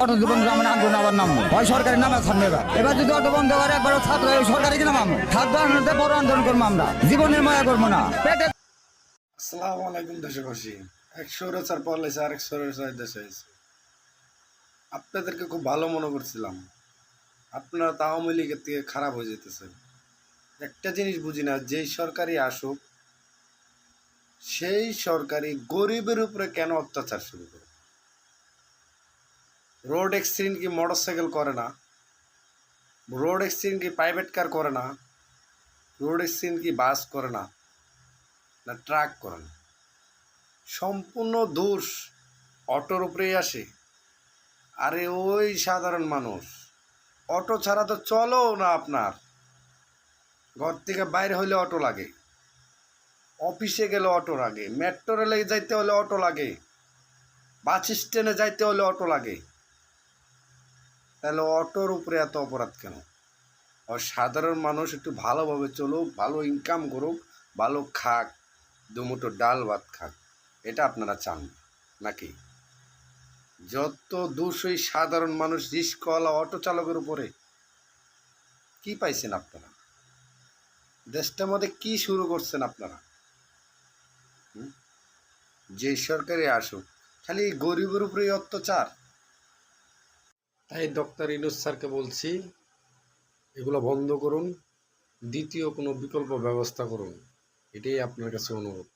Auto বন্ধ আমরা আন্দোলন আবার নামবো হয় সরকারি নামে থামবে এবার যদি অটো বন্ধ করে একবার ছাত্র সরকারি কিনা নামবো থাকবো আমরা বড় আন্দোলন করবো আমরা জীবনের মায়া করবো না পেটে। আসসালামু আলাইকুম দেশবাসী। এক স্বৈরাচার পড়লেছে আরেক স্বৈরাচার দেশে হয়েছে। আপনাদেরকে খুব ভালো মনে করছিলাম, আপনারা তো আওয়ামী লীগের থেকে খারাপ হয়ে যেতেছেন। একটা জিনিস বুঝি না, যেই সরকারি আসুক সেই সরকারি গরিবের উপরে কেন অত্যাচার শুরু করে? রোড অ্যাক্সিডেন্ট কি মোটর সাইকেল করে না? রোড অ্যাক্সিডেন্ট কি প্রাইভেট কার করে না? রোড অ্যাক্সিডেন্ট কি বাস করে না, না ট্রাক করে না? সম্পূর্ণ দোষ অটোর উপরেই আসে। আরে ওই সাধারণ মানুষ অটো ছাড়া তো চলো না। আপনার ঘর থেকে বাইরে হইলে অটো লাগে, অফিসে গেলে অটো লাগে, মেট্রো রেলে যাইতে হলে অটো লাগে, বাস স্ট্যান্ডে যাইতে হলে অটো লাগে। তাহলে অটোর উপরে এত অপরাধ কেন? আর সাধারণ মানুষ একটু ভালোভাবে চলুক, ভালো ইনকাম করুক, ভালো খাক, দুমুঠো ডাল ভাত খাক, এটা আপনারা চান নাকি? যত দোষই সাধারণ মানুষ, রিস্কওয়ালা, অটো চালকের উপরে। কি পাইছেন আপনারা? দেশটার মধ্যে কি শুরু করছেন আপনারা? যে সরকারে আসুক খালি গরিবের উপরে অত্যাচার। তাই ডক্টর ইউনূস স্যারকে বলছি, এগুলো বন্ধ করুন, দ্বিতীয় কোনো বিকল্প ব্যবস্থা করুন। এটাই আপনার কাছে অনুরোধ।